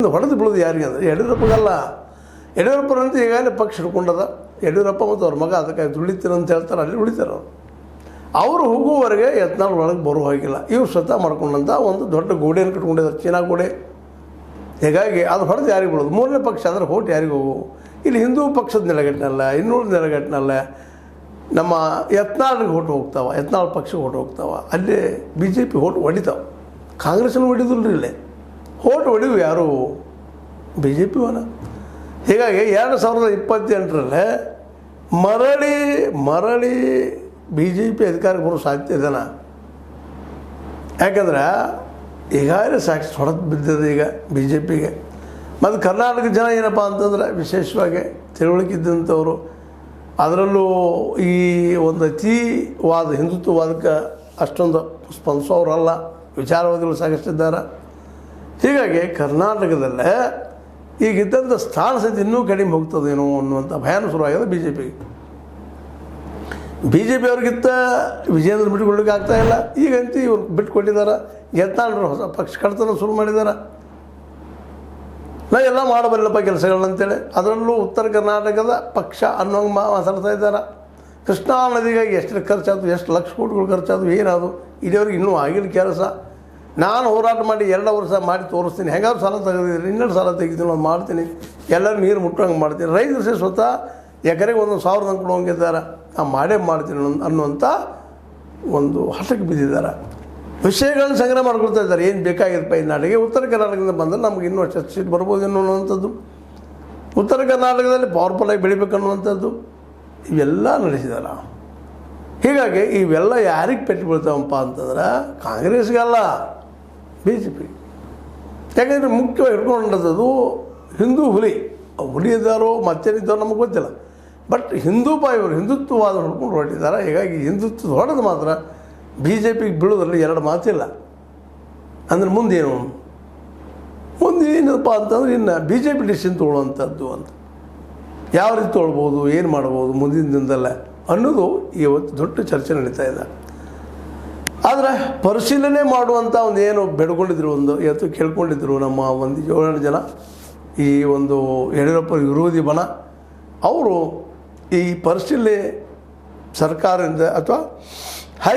ಹೊಡೆದು ಬೀಳೋದು ಯಾರಿಗೆ ಅಂದರೆ ಯಡಿಯೂರಪ್ಪಗಲ್ಲ. ಯಡಿಯೂರಪ್ಪನಂತ ಈಗಾಗಲೇ ಪಕ್ಷ ಹಿಡ್ಕೊಂಡದ. ಯಡಿಯೂರಪ್ಪ ಮತ್ತು ಅವ್ರ ಮಗ ಅದಕ್ಕೆ ದುಡಿತೀರ ಅಂತ ಹೇಳ್ತಾರೆ, ಅಲ್ಲಿ ಉಳಿತಾರೆ ಅವರು ಹೋಗುವವರೆಗೆ ಯತ್ನಾಳ್ ಒಳಗೆ ಬರೋ ಹಾಗಿಲ್ಲ. ಇವ್ರು ಸ್ವತಃ ಮಾಡ್ಕೊಂಡಂಥ ಒಂದು ದೊಡ್ಡ ಗೋಡೆಯನ್ನು ಕಟ್ಕೊಂಡಿದ್ದಾರೆ, ಚೀನಾ ಗೋಡೆ. ಹೀಗಾಗಿ ಅದು ಹೊಡೆದು ಯಾರಿಗೆ ಬೀಳೋದು? ಮೂರನೇ ಪಕ್ಷ ಅಂದರೆ ಹೋಟ್ ಯಾರಿಗೆ ಹೋಗು? ಇಲ್ಲಿ ಹಿಂದೂ ಪಕ್ಷದ ನೆಲೆಗಟ್ಟಿನಲ್ಲ, ಇನ್ನೂರು ನೆಲೆಗಟ್ಟಿನಲ್ಲ, ನಮ್ಮ ಯತ್ನಾಳ್ಗೆ ಹೋಟು ಹೋಗ್ತಾವೆ, ಯತ್ನಾಳ್ ಪಕ್ಷಕ್ಕೆ ಹೋಟು ಹೋಗ್ತಾವೆ. ಅಲ್ಲಿ BJP ಹೋಟು ಹೊಡಿತಾವೆ, ಕಾಂಗ್ರೆಸ್ನ ಹೊಡಿದಿಲ್ಲ. ಇಲ್ಲೇ ಹೋಟು ಹೊಡಿವು ಯಾರು? BJP ಅವನ. ಹೀಗಾಗಿ 2028ರಲ್ಲಿ ಮರಳಿ BJP ಅಧಿಕಾರಕ್ಕೆ ಬರೋ ಸಾಧ್ಯತೆ ಇದೆನಾ? ಯಾಕಂದ್ರೆ ಈಗಾಗಲೇ ಸಾಕ್ಷಿ ಹೊಡೆದು ಬಿದ್ದಿದೆ ಈಗ BJPಗೆ. ಮತ್ತು ಕರ್ನಾಟಕ ಜನ ಏನಪ್ಪ ಅಂತಂದ್ರೆ ವಿಶೇಷವಾಗಿ ತಿಳುವಳಿಕೆ ಇದ್ದಂಥವ್ರು, ಅದರಲ್ಲೂ ಈ ಒಂದು ಅತೀವಾದ ಹಿಂದುತ್ವವಾದಕ್ಕೆ ಅಷ್ಟೊಂದು ಸ್ಪಂದಿಸೋರಲ್ಲ, ವಿಚಾರವಾದಿಗಳು ಸಾಕಷ್ಟಿದ್ದಾರೆ. ಹೀಗಾಗಿ ಕರ್ನಾಟಕದಲ್ಲೇ ಈಗಿದ್ದಂಥ ಸ್ಥಾನ ಸಹಿತ ಇನ್ನೂ ಕಡಿಮೆ ಹೋಗ್ತದೇನೋ ಅನ್ನುವಂಥ ಭಯಾನ ಶುರುವಾಗಿದೆ BJP ಅವ್ರಿಗಿಂತ ವಿಜೇಂದ್ರ ಬಿಟ್ಟುಕೊಳ್ಳಿಕ್ಕೆ ಆಗ್ತಾಯಿಲ್ಲ. ಈಗಂತೂ ಇವ್ರು ಬಿಟ್ಟುಕೊಟ್ಟಿದ್ದಾರೆ. ಯತ್ನಾಳರು ಹೊಸ ಪಕ್ಷ ಕಡ್ತನ ಶುರು ಮಾಡಿದ್ದಾರೆ. ನಾ ಎಲ್ಲ ಮಾಡಬಲ್ಲಪ್ಪ ಕೆಲಸಗಳಂತೇಳಿ, ಅದರಲ್ಲೂ ಉತ್ತರ ಕರ್ನಾಟಕದ ಪಕ್ಷ ಅನ್ನೋಂಗೆ ಮಾತಾಡ್ತಾ ಇದ್ದಾರೆ. ಕೃಷ್ಣಾ ನದಿಗಾಗಿ ಎಷ್ಟು ಖರ್ಚಾಯ್ತು, ಎಷ್ಟು ಲಕ್ಷ ಕೋಟಿಗಳು ಖರ್ಚಾಯ್ತು, ಏನಾದ್ರು ಇಲ್ಲಿವರೆಗೆ ಇನ್ನೂ ಆಗಿಲ್ಲ ಕೆಲಸ. ನಾನು ಹೋರಾಟ ಮಾಡಿ 2 ವರ್ಷ ಮಾಡಿ ತೋರಿಸ್ತೀನಿ, ಹೆಂಗಾದ್ರು ಸಾಲ ತೆಗೆದಿದ್ದೀನಿ, ಇನ್ನೆರಡು ಸಾಲ ತೆಗಿತೀನಿ, ಒಂದು ಮಾಡ್ತೀನಿ, ಎಲ್ಲರೂ ನೀರು ಮುಟ್ಟೋಂಗೆ ಮಾಡ್ತೀನಿ. ರೈತರು ಸಹ ಸ್ವತಃ ಎಕರೆಗೆ 1,000 ಕೊಡೋಂಗಿದ್ದಾರೆ, ನಾನು ಮಾಡೇ ಮಾಡ್ತೀನಿ ಅನ್ನುವಂಥ ಒಂದು ಹಠಕ್ಕೆ ಬಿದ್ದಿದ್ದಾರೆ. ವಿಷಯಗಳನ್ನ ಸಂಗ್ರಹ ಮಾಡ್ಕೊಳ್ತಾ ಇದ್ದಾರೆ. ಏನು ಬೇಕಾಗಿದೆಪ್ಪ ಈ ನಾಡಿಗೆ? ಉತ್ತರ ಕರ್ನಾಟಕದಿಂದ ಬಂದರೆ ನಮ್ಗೆ ಇನ್ನೂ ಅಷ್ಟು ಸೀಟ್ ಬರ್ಬೋದು ಅನ್ನುವಂಥದ್ದು, ಉತ್ತರ ಕರ್ನಾಟಕದಲ್ಲಿ ಪವರ್ಫುಲ್ಲಾಗಿ ಬೆಳಿಬೇಕನ್ನುವಂಥದ್ದು ಇವೆಲ್ಲ ನಡೆಸಿದಾರ. ಹೀಗಾಗಿ ಇವೆಲ್ಲ ಯಾರಿಗೆ ಪೆಟ್ಟು ಬೀಳ್ತಾವಪ್ಪ ಅಂತಂದ್ರೆ ಕಾಂಗ್ರೆಸ್ಗಲ್ಲ, BJP. ಯಾಕಂದರೆ ಮುಖ್ಯವಾಗಿ ಹಿಡ್ಕೊಂಡದ್ದು ಹಿಂದೂ ಹುಲಿ ಇದ್ದಾರೋ ಮತ್ತೇನಿದ್ದಾರೋ ನಮಗೆ ಗೊತ್ತಿಲ್ಲ. ಬಟ್ ಇವರು ಹಿಂದುತ್ವವಾದ ಹಿಡ್ಕೊಂಡು ಹೊರಟಿದ್ದಾರೆ. ಹೀಗಾಗಿ ಹಿಂದುತ್ವದ ಹೊಡೆದು ಮಾತ್ರ BJPಗೆ ಬೀಳೋದ್ರಲ್ಲಿ 2 ಮಾತಿಲ್ಲ. ಅಂದರೆ ಮುಂದೇನಪ್ಪ ಅಂತಂದ್ರೆ ಇನ್ನು BJP ಡಿಸಿಷನ್ ತೊಗೊಳ್ಳೋವಂಥದ್ದು ಅಂತ, ಯಾವ ರೀತಿ ತೊಗೊಳ್ಬೋದು, ಏನು ಮಾಡ್ಬೋದು ಮುಂದಿನ ದಿನದಲ್ಲೇ ಅನ್ನೋದು ಇವತ್ತು ದೊಡ್ಡ ಚರ್ಚೆ ನಡೀತಾ ಇದೆ. ಆದರೆ ಪರಿಶೀಲನೆ ಮಾಡುವಂಥ ಒಂದು ಏನು ಬೆಡ್ಕೊಂಡಿದ್ರು, ಒಂದು ಇವತ್ತು ಕೇಳ್ಕೊಂಡಿದ್ರು ನಮ್ಮ ಒಂದು 7 ಜನ ಈ ಒಂದು ಯಡಿಯೂರಪ್ಪ ವಿರೋಧಿ ಬಣ, ಅವರು ಈ ಪರಿಶೀಲನೆ ಸರ್ಕಾರದಿಂದ ಅಥವಾ